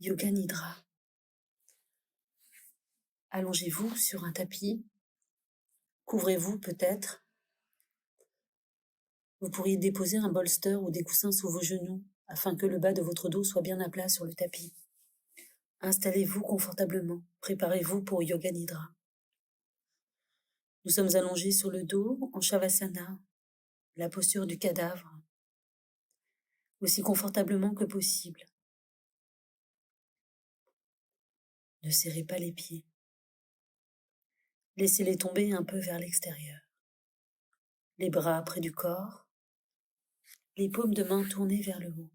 Yoga Nidra. Allongez-vous sur un tapis. Couvrez-vous peut-être. Vous pourriez déposer un bolster ou des coussins sous vos genoux afin que le bas de votre dos soit bien à plat sur le tapis. Installez-vous confortablement. Préparez-vous pour Yoga Nidra. Nous sommes allongés sur le dos en Shavasana, la posture du cadavre, aussi confortablement que possible. Ne serrez pas les pieds. Laissez-les tomber un peu vers l'extérieur. Les bras près du corps, les paumes de main tournées vers le haut.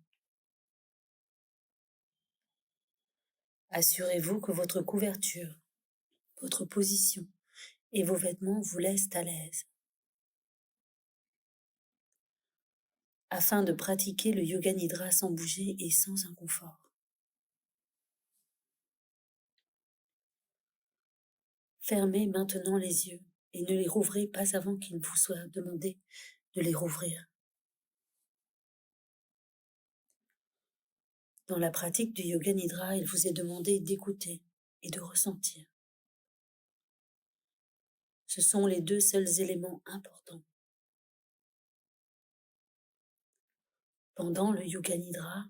Assurez-vous que votre couverture, votre position et vos vêtements vous laissent à l'aise. Afin de pratiquer le Yoga Nidra sans bouger et sans inconfort. Fermez maintenant les yeux et ne les rouvrez pas avant qu'il vous soit demandé de les rouvrir. Dans la pratique du Yoga Nidra, il vous est demandé d'écouter et de ressentir. Ce sont les deux seuls éléments importants. Pendant le Yoga Nidra,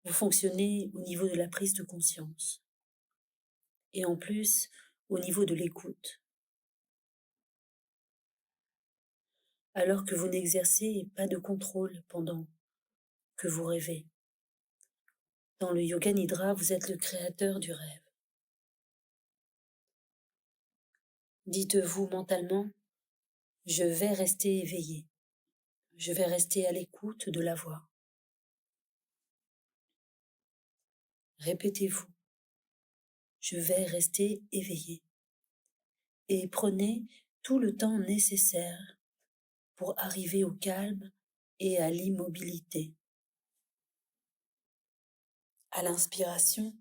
vous fonctionnez au niveau de la prise de conscience et en plus au niveau de l'écoute. Alors que vous n'exercez pas de contrôle pendant que vous rêvez. Dans le Yoga Nidra, vous êtes le créateur du rêve. Dites-vous mentalement, je vais rester éveillé, je vais rester à l'écoute de la voix. Répétez-vous, je vais rester éveillé. Et prenez tout le temps nécessaire pour arriver au calme et à l'immobilité. À l'inspiration,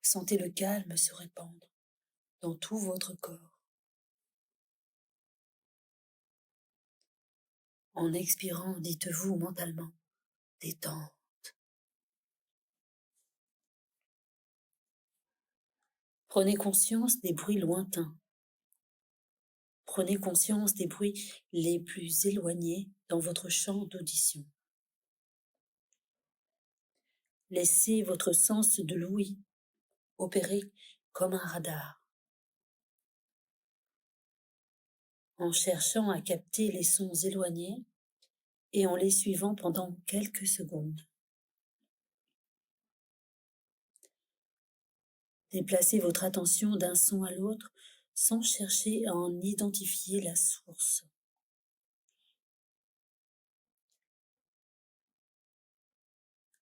sentez le calme se répandre dans tout votre corps. En expirant, dites-vous mentalement, détente. Prenez conscience des bruits lointains. Prenez conscience des bruits les plus éloignés dans votre champ d'audition. Laissez votre sens de l'ouïe opérer comme un radar, en cherchant à capter les sons éloignés et en les suivant pendant quelques secondes. Déplacez votre attention d'un son à l'autre sans chercher à en identifier la source.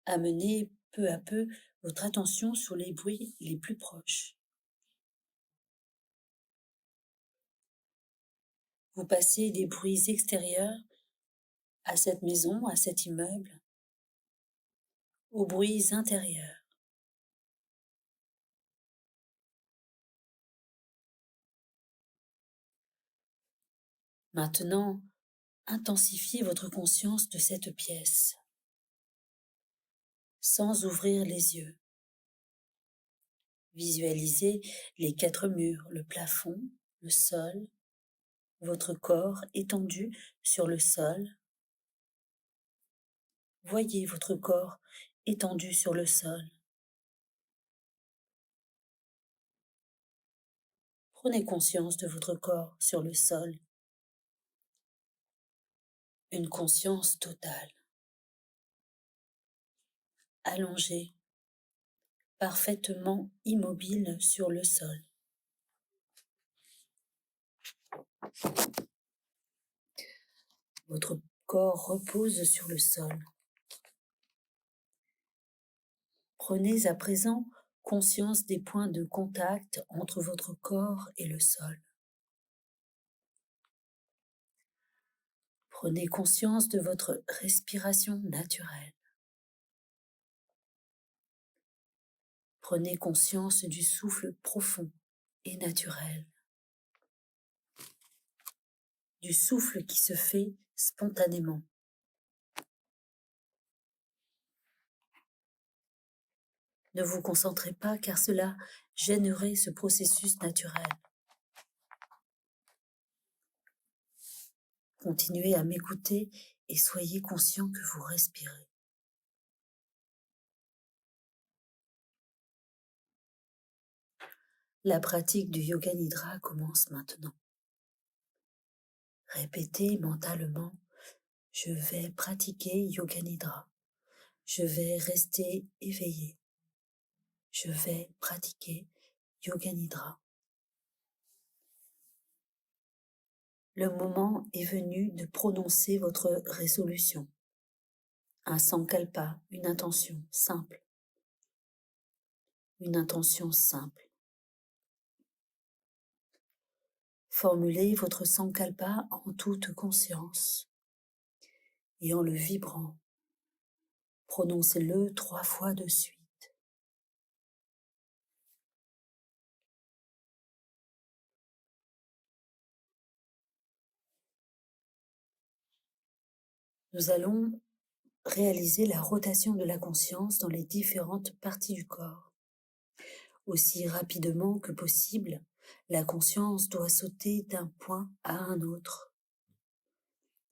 Amenez peu à peu votre attention sur les bruits les plus proches. Vous passez des bruits extérieurs à cette maison, à cet immeuble, aux bruits intérieurs. Maintenant, intensifiez votre conscience de cette pièce, sans ouvrir les yeux. Visualisez les 4 murs, le plafond, le sol, votre corps étendu sur le sol. Voyez votre corps étendu sur le sol. Prenez conscience de votre corps sur le sol. Une conscience totale. Allongé, parfaitement immobile sur le sol. Votre corps repose sur le sol. Prenez à présent conscience des points de contact entre votre corps et le sol. Prenez conscience de votre respiration naturelle. Prenez conscience du souffle profond et naturel. Du souffle qui se fait spontanément. Ne vous concentrez pas car cela gênerait ce processus naturel. Continuez à m'écouter et soyez conscient que vous respirez. La pratique du Yoga Nidra commence maintenant. Répétez mentalement, je vais pratiquer Yoga Nidra. Je vais rester éveillé. Je vais pratiquer Yoga Nidra. Le moment est venu de prononcer votre résolution. Un sankalpa, une intention simple. Une intention simple. Formulez votre sankalpa en toute conscience et en le vibrant. Prononcez-le 3 fois de suite. Nous allons réaliser la rotation de la conscience dans les différentes parties du corps. Aussi rapidement que possible, la conscience doit sauter d'un point à un autre.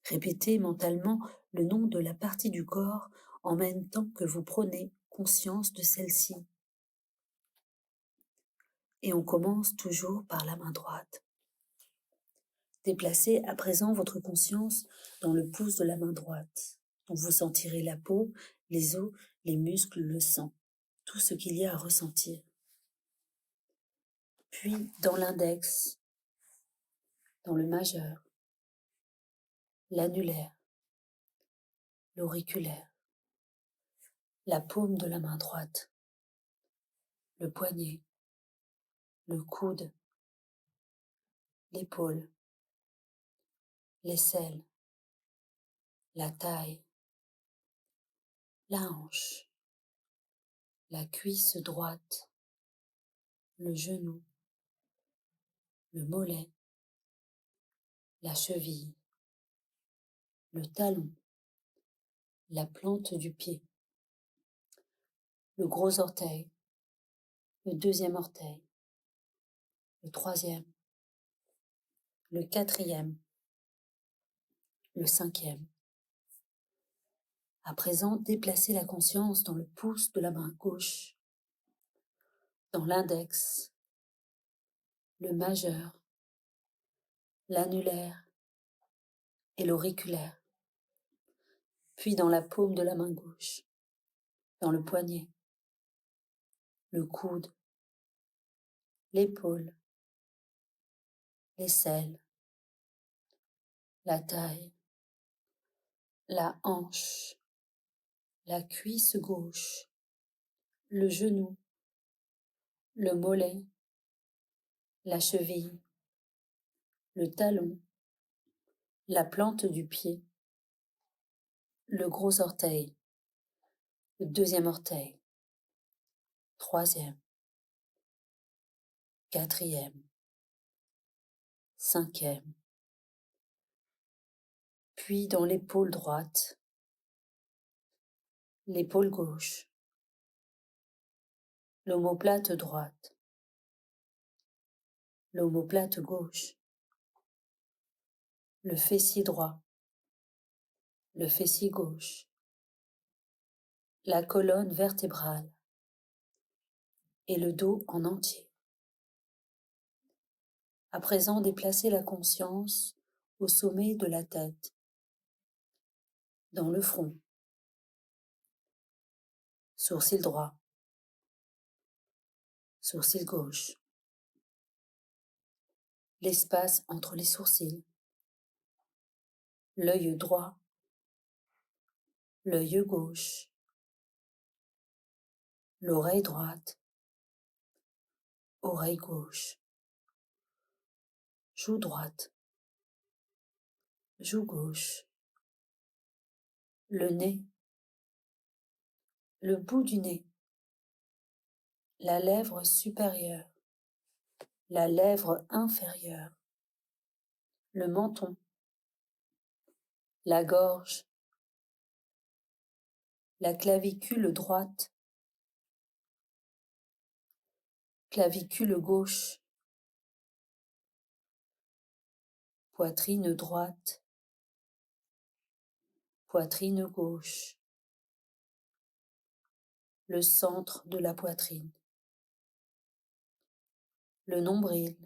Répétez mentalement le nom de la partie du corps en même temps que vous prenez conscience de celle-ci. Et on commence toujours par la main droite. Déplacez à présent votre conscience dans le pouce de la main droite, dont vous sentirez la peau, les os, les muscles, le sang, tout ce qu'il y a à ressentir. Puis dans l'index, dans le majeur, l'annulaire, l'auriculaire, la paume de la main droite, le poignet, le coude, l'épaule, l'aisselle, la taille, la hanche, la cuisse droite, le genou, le mollet, la cheville, le talon, la plante du pied, le gros orteil, le deuxième orteil, le troisième, le quatrième, le cinquième. À présent, déplacez la conscience dans le pouce de la main gauche, dans l'index, le majeur, l'annulaire et l'auriculaire, puis dans la paume de la main gauche, dans le poignet, le coude, l'épaule, l'aisselle, la taille, la hanche, la cuisse gauche, le genou, le mollet, la cheville, le talon, la plante du pied, le gros orteil, le deuxième orteil, troisième, quatrième, cinquième, puis dans l'épaule droite, l'épaule gauche, l'omoplate droite, l'omoplate gauche, le fessier droit, le fessier gauche, la colonne vertébrale et le dos en entier. À présent, déplacez la conscience au sommet de la tête, dans le front, sourcil droit, sourcil gauche, l'espace entre les sourcils, l'œil droit, l'œil gauche, l'oreille droite, oreille gauche, joue droite, joue gauche, le nez, le bout du nez, la lèvre supérieure, la lèvre inférieure, le menton, la gorge, la clavicule droite, clavicule gauche, poitrine droite, poitrine gauche, le centre de la poitrine, le nombril,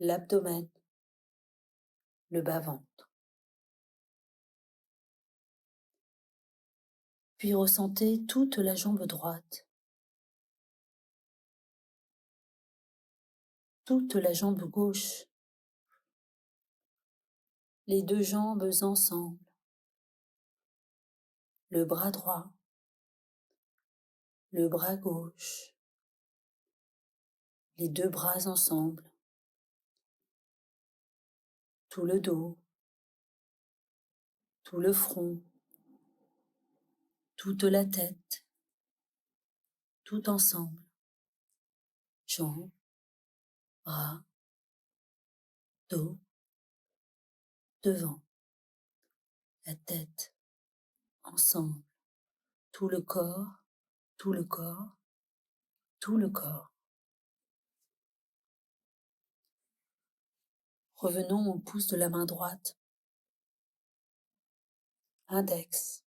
l'abdomen, le bas-ventre. Puis ressentez toute la jambe droite, toute la jambe gauche, les deux jambes ensemble, le bras droit, le bras gauche, les deux bras ensemble, tout le dos, tout le front, toute la tête, tout ensemble, jambes, bras, dos, devant, la tête, ensemble, tout le corps, tout le corps, tout le corps. Revenons au pouce de la main droite, index,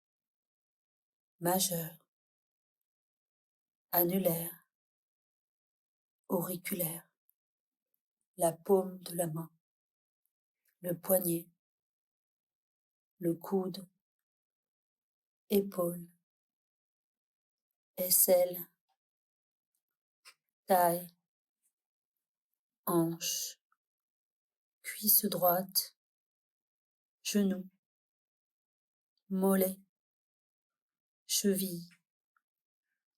majeur, annulaire, auriculaire, la paume de la main, le poignet, le coude, épaule, aisselle, taille, hanche, cuisse droite, genou, mollet, cheville,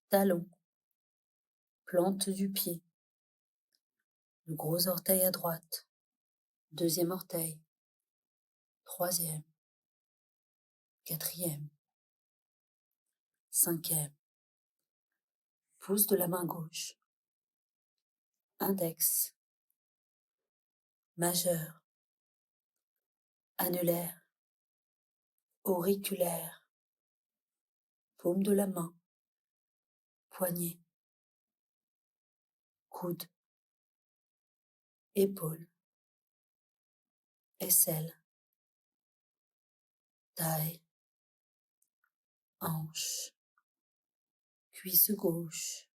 talon, plante du pied, le gros orteil à droite, deuxième orteil, troisième, quatrième, cinquième, pouce de la main gauche, index, majeur, annulaire, auriculaire, paume de la main, poignet, coude, épaule, aisselle, taille, hanche, cuisse gauche,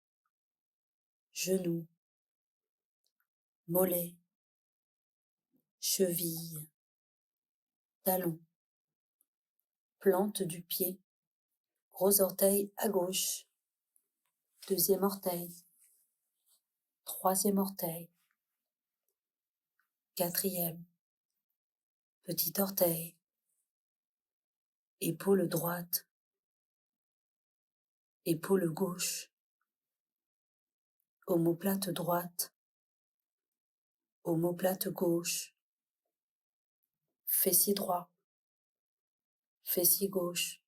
genou, mollet, cheville, talon, plante du pied, gros orteil à gauche, deuxième orteil, troisième orteil, quatrième, petit orteil, épaule droite, épaule gauche, omoplate droite, omoplate gauche, fessier droit, fessier gauche,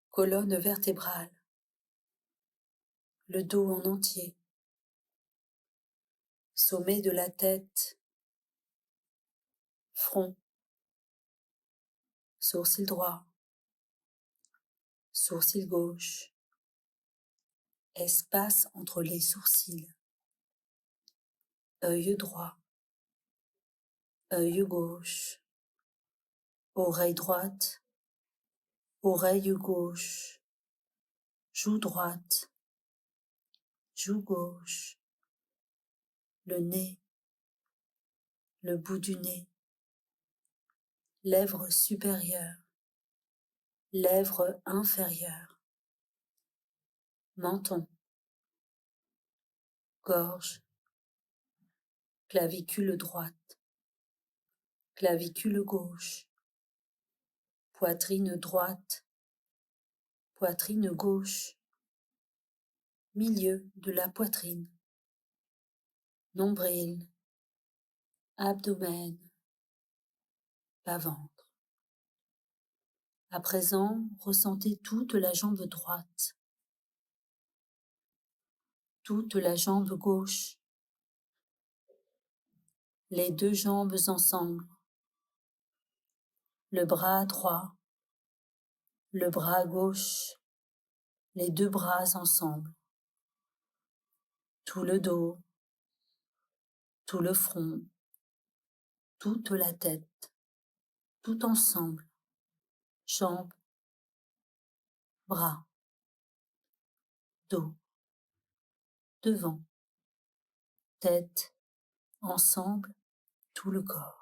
colonne vertébrale, le dos en entier, sommet de la tête, front, sourcil droit, sourcil gauche, espace entre les sourcils, œil droit, œil gauche, oreille droite, oreille gauche, joue droite, joue gauche, le nez, le bout du nez, lèvres supérieures, lèvres inférieures, menton, gorge, clavicule droite, clavicule gauche, poitrine droite, poitrine gauche, milieu de la poitrine, nombril, abdomen, bas-ventre. À présent, ressentez toute la jambe droite, toute la jambe gauche, les deux jambes ensemble, le bras droit, le bras gauche, les deux bras ensemble, tout le dos, tout le front, toute la tête, tout ensemble, jambes, bras, dos, devant, tête, ensemble, tout le corps.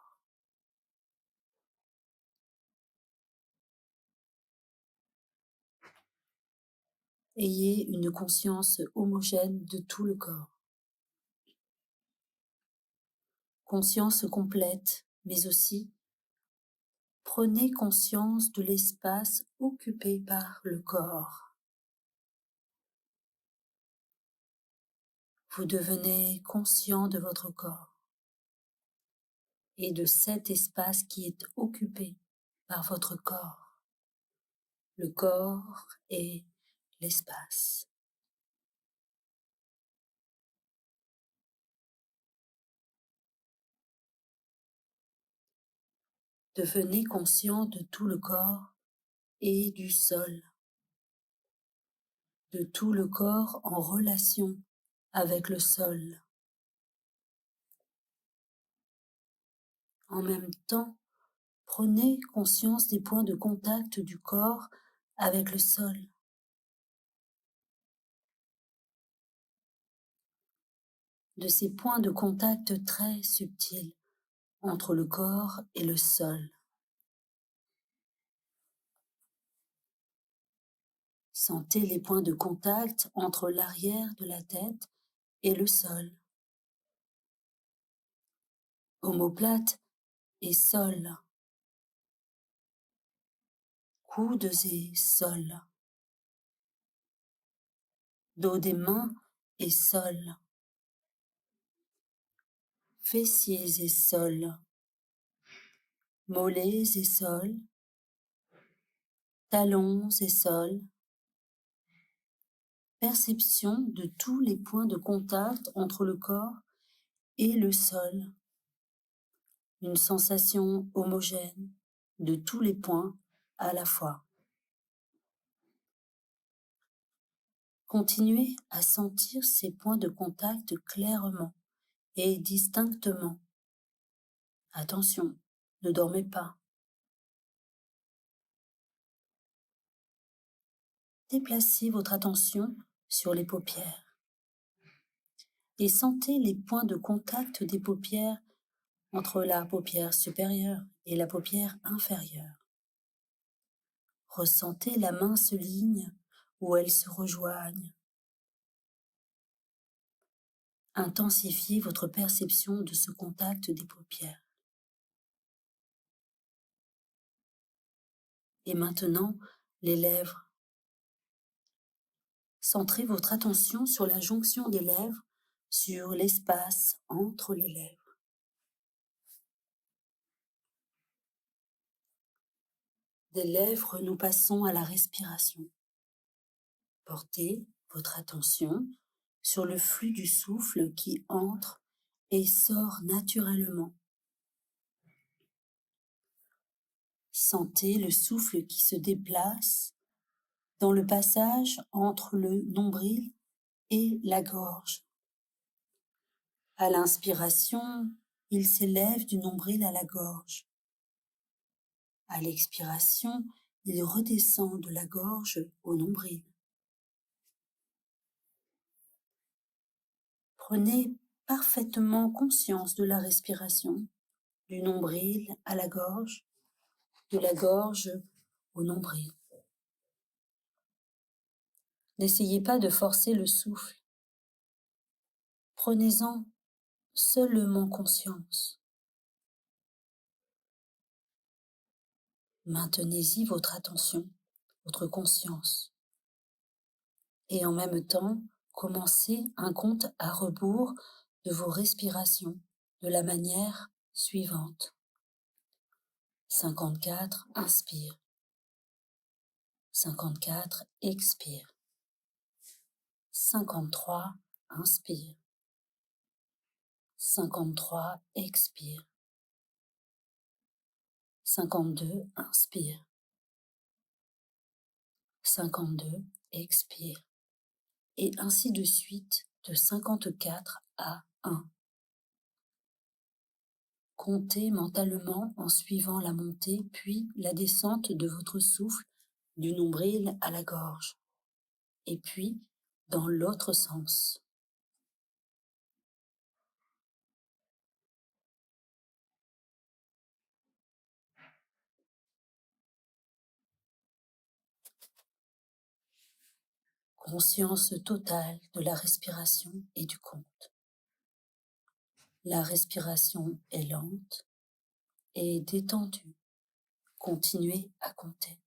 Ayez une conscience homogène de tout le corps. Conscience complète, mais aussi prenez conscience de l'espace occupé par le corps. Vous devenez conscient de votre corps et de cet espace qui est occupé par votre corps. Le corps est l'espace. Devenez conscient de tout le corps et du sol, de tout le corps en relation avec le sol. En même temps, prenez conscience des points de contact du corps avec le sol. De ces points de contact très subtils entre le corps et le sol. Sentez les points de contact entre l'arrière de la tête et le sol. Omoplate et sol. Coudes et sol. Dos des mains et sol. Fessiers et sol. Mollets et sol. Talons et sol. Perception de tous les points de contact entre le corps et le sol. Une sensation homogène de tous les points à la fois. Continuez à sentir ces points de contact clairement et distinctement. Attention, ne dormez pas. Déplacez votre attention sur les paupières et sentez les points de contact des paupières entre la paupière supérieure et la paupière inférieure. Ressentez la mince ligne où elles se rejoignent. Intensifiez votre perception de ce contact des paupières. Et maintenant, les lèvres. Centrez votre attention sur la jonction des lèvres, sur l'espace entre les lèvres. Des lèvres, nous passons à la respiration. Portez votre attention sur le flux du souffle qui entre et sort naturellement. Sentez le souffle qui se déplace dans le passage entre le nombril et la gorge. À l'inspiration, il s'élève du nombril à la gorge. À l'expiration, il redescend de la gorge au nombril. Prenez parfaitement conscience de la respiration, du nombril à la gorge, de la gorge au nombril. N'essayez pas de forcer le souffle. Prenez-en seulement conscience. Maintenez-y votre attention, votre conscience. Et en même temps, commencez un compte à rebours de vos respirations de la manière suivante. 54, inspire. 54, expire. 53, inspire. 53, expire. 52, inspire. 52, expire. Et ainsi de suite, de 54 à 1. Comptez mentalement en suivant la montée puis la descente de votre souffle du nombril à la gorge, et puis dans l'autre sens. Conscience totale de la respiration et du compte. La respiration est lente et détendue. Continuez à compter.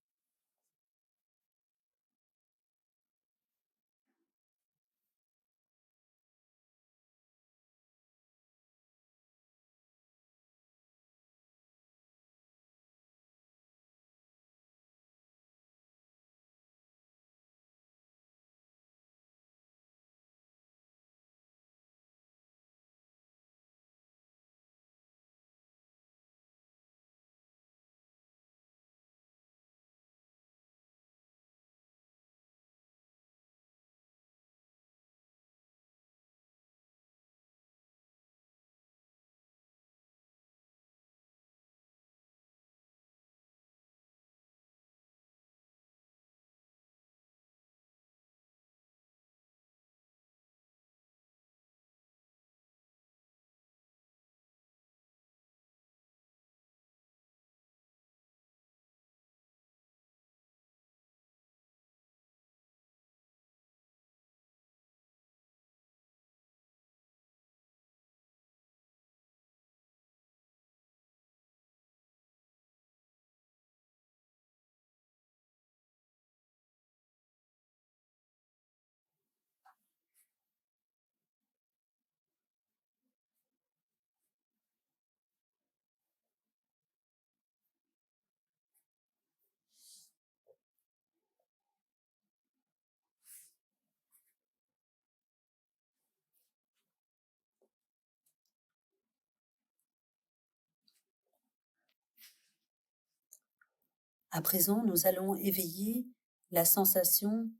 À présent, nous allons éveiller la sensation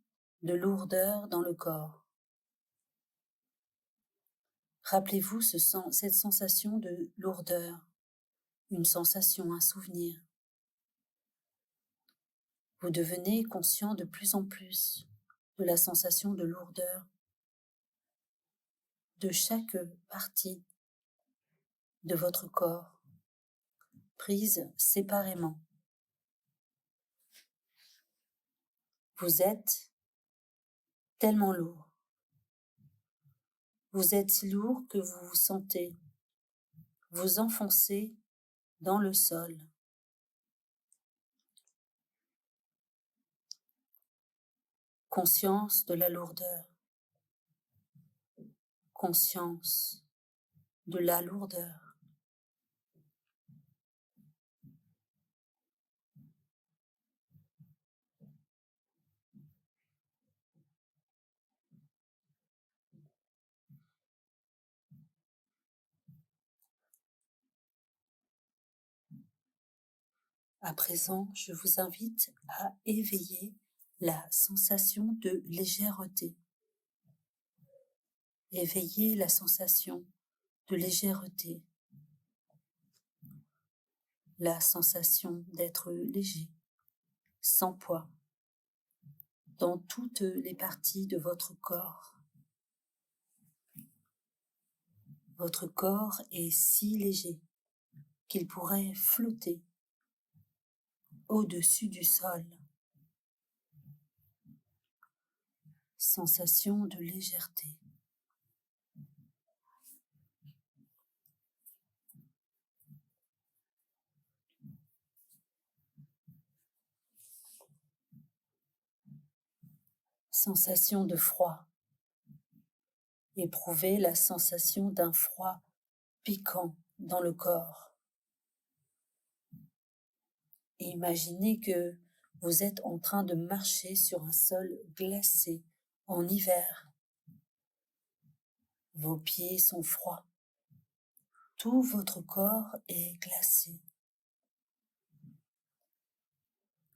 de lourdeur dans le corps. Rappelez-vous cette sensation de lourdeur, une sensation, un souvenir. Vous devenez conscient de plus en plus de la sensation de lourdeur de chaque partie de votre corps, prise séparément. Vous êtes tellement lourd. Vous êtes si lourd que vous vous sentez vous enfoncer dans le sol. Conscience de la lourdeur. Conscience de la lourdeur. À présent, je vous invite à éveiller la sensation de légèreté. Éveillez la sensation de légèreté, la sensation d'être léger, sans poids, dans toutes les parties de votre corps. Votre corps est si léger qu'il pourrait flotter au-dessus du sol. Sensation de légèreté. Sensation de froid. Éprouvez la sensation d'un froid piquant dans le corps. Et imaginez que vous êtes en train de marcher sur un sol glacé en hiver. Vos pieds sont froids. Tout votre corps est glacé.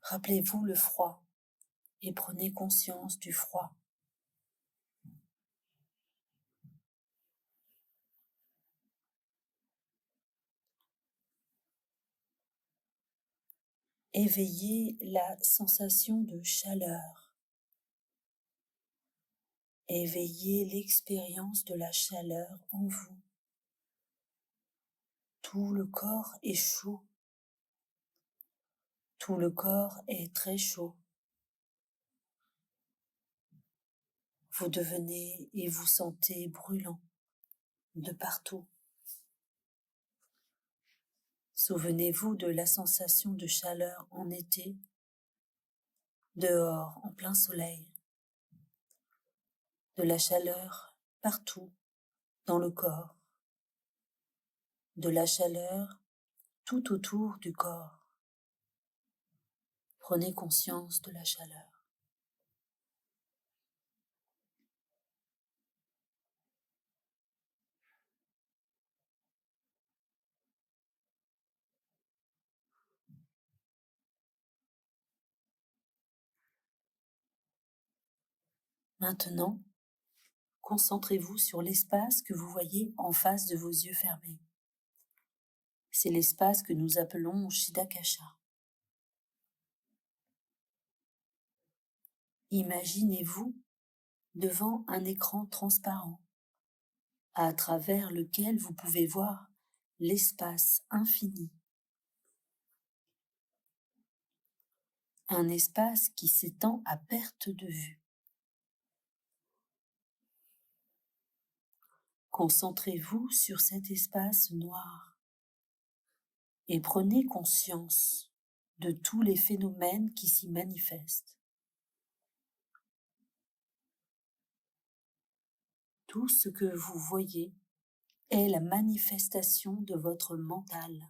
Rappelez-vous le froid et prenez conscience du froid. Éveillez la sensation de chaleur. Éveillez l'expérience de la chaleur en vous. Tout le corps est chaud. Tout le corps est très chaud. Vous devenez et vous sentez brûlant de partout. Souvenez-vous de la sensation de chaleur en été, dehors, en plein soleil, de la chaleur partout dans le corps, de la chaleur tout autour du corps. Prenez conscience de la chaleur. Maintenant, concentrez-vous sur l'espace que vous voyez en face de vos yeux fermés. C'est l'espace que nous appelons Chitakasha. Imaginez-vous devant un écran transparent, à travers lequel vous pouvez voir l'espace infini. Un espace qui s'étend à perte de vue. Concentrez-vous sur cet espace noir et prenez conscience de tous les phénomènes qui s'y manifestent. Tout ce que vous voyez est la manifestation de votre mental.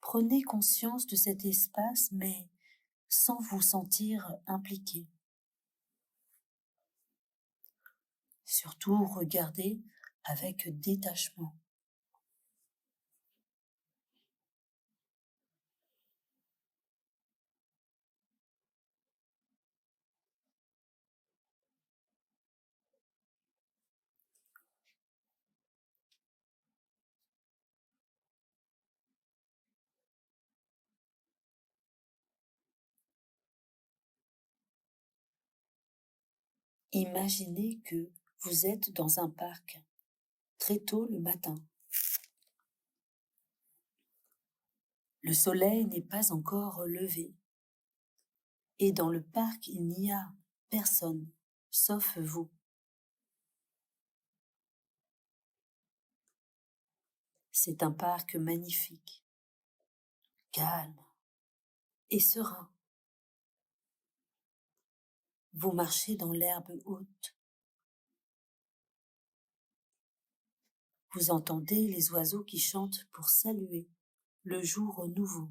Prenez conscience de cet espace, mais sans vous sentir impliqué. Surtout, regardez avec détachement. Imaginez que vous êtes dans un parc très tôt le matin. Le soleil n'est pas encore levé et dans le parc il n'y a personne sauf vous. C'est un parc magnifique, calme et serein. Vous marchez dans l'herbe haute. Vous entendez les oiseaux qui chantent pour saluer le jour nouveau.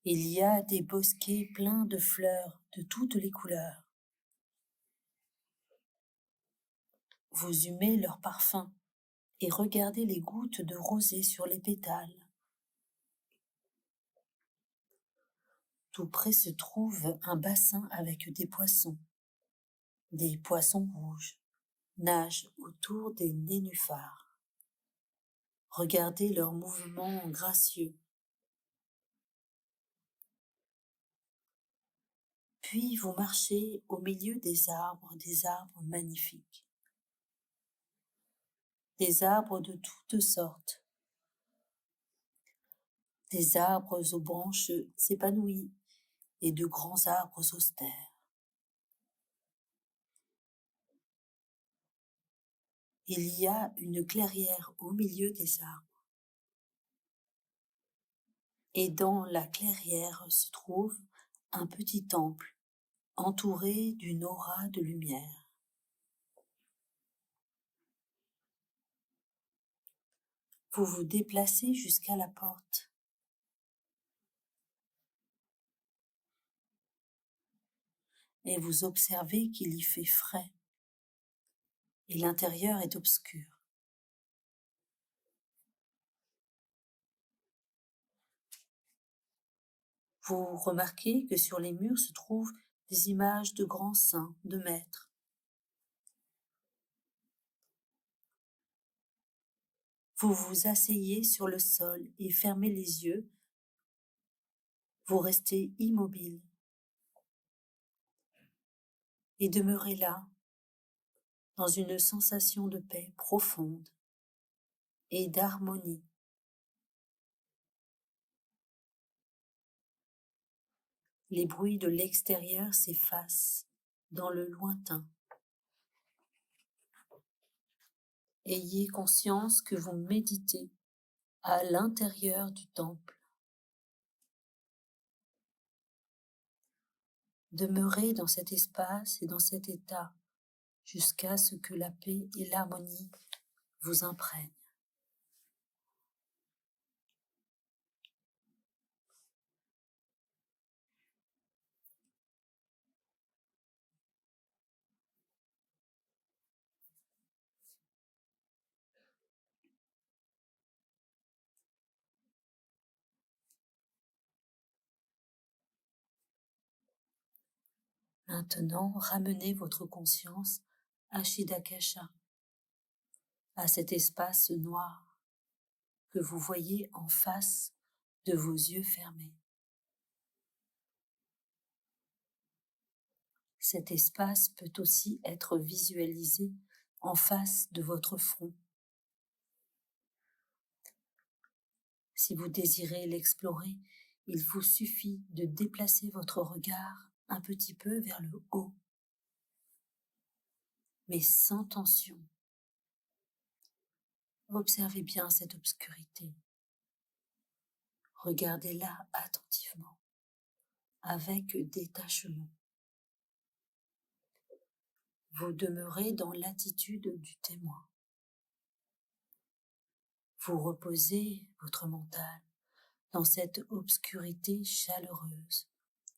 Il y a des bosquets pleins de fleurs de toutes les couleurs. Vous humez leur parfum et regardez les gouttes de rosée sur les pétales. Tout près se trouve un bassin avec des poissons. Des poissons rouges nagent autour des nénuphars. Regardez leurs mouvements gracieux. Puis vous marchez au milieu des arbres magnifiques. Des arbres de toutes sortes. Des arbres aux branches épanouies et de grands arbres austères. Il y a une clairière au milieu des arbres. Et dans la clairière se trouve un petit temple entouré d'une aura de lumière. Vous vous déplacez jusqu'à la porte. Et vous observez qu'il y fait frais et l'intérieur est obscur. Vous remarquez que sur les murs se trouvent des images de grands saints, de maîtres. Vous vous asseyez sur le sol et fermez les yeux. Vous restez immobile et demeurez là, dans une sensation de paix profonde et d'harmonie. Les bruits de l'extérieur s'effacent dans le lointain. Ayez conscience que vous méditez à l'intérieur du temple. Demeurez dans cet espace et dans cet état jusqu'à ce que la paix et l'harmonie vous imprègnent. Maintenant, ramenez votre conscience à Chidakasha, à cet espace noir que vous voyez en face de vos yeux fermés. Cet espace peut aussi être visualisé en face de votre front. Si vous désirez l'explorer, il vous suffit de déplacer votre regard un petit peu vers le haut, mais sans tension. Observez bien cette obscurité. Regardez-la attentivement, avec détachement. Vous demeurez dans l'attitude du témoin. Vous reposez votre mental dans cette obscurité chaleureuse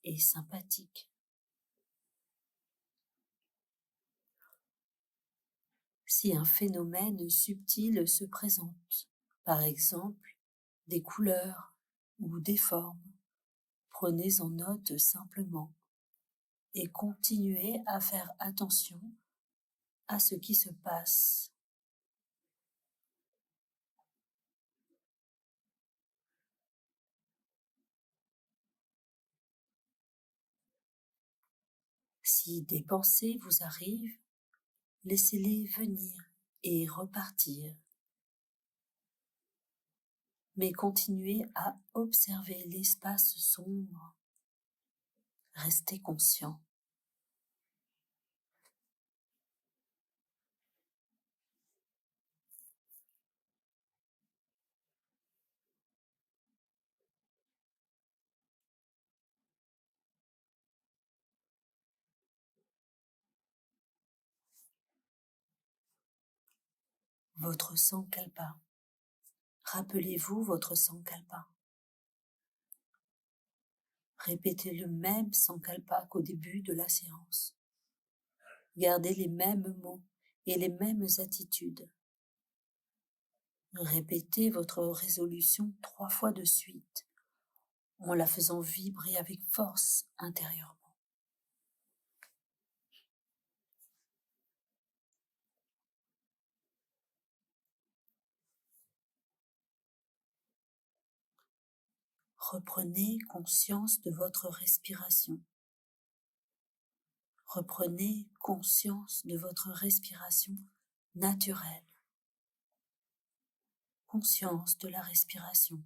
et sympathique. Si un phénomène subtil se présente, par exemple des couleurs ou des formes, prenez en note simplement et continuez à faire attention à ce qui se passe. Si des pensées vous arrivent, laissez-les venir et repartir. Mais continuez à observer l'espace sombre. Restez conscient. Votre sankalpa. Rappelez-vous votre sankalpa. Répétez le même sankalpa qu'au début de la séance. Gardez les mêmes mots et les mêmes attitudes. Répétez votre résolution 3 fois de suite, en la faisant vibrer avec force intérieurement. Reprenez conscience de votre respiration. Reprenez conscience de votre respiration naturelle. Conscience de la respiration.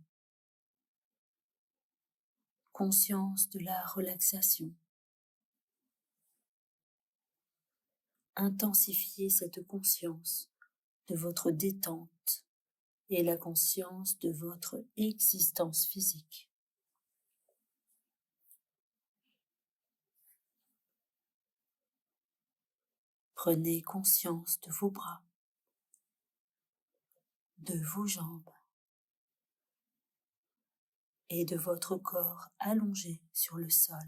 Conscience de la relaxation. Intensifiez cette conscience de votre détente et la conscience de votre existence physique. Prenez conscience de vos bras, de vos jambes et de votre corps allongé sur le sol.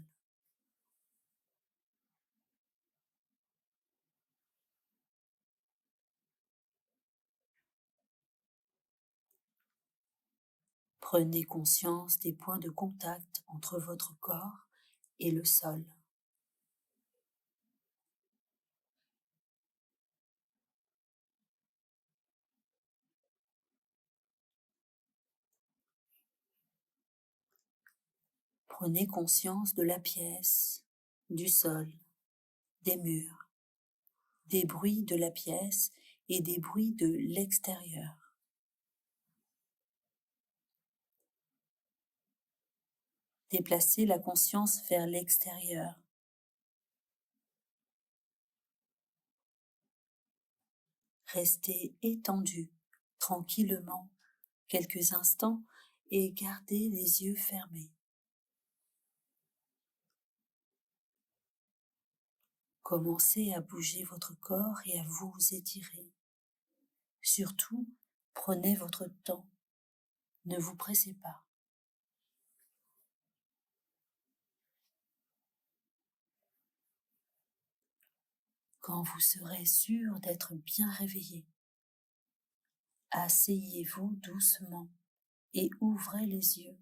Prenez conscience des points de contact entre votre corps et le sol. Prenez conscience de la pièce, du sol, des murs, des bruits de la pièce et des bruits de l'extérieur. Déplacez la conscience vers l'extérieur. Restez étendu, tranquillement, quelques instants et gardez les yeux fermés. Commencez à bouger votre corps et à vous étirer. Surtout, prenez votre temps, ne vous pressez pas. Quand vous serez sûr d'être bien réveillé, asseyez-vous doucement et ouvrez les yeux.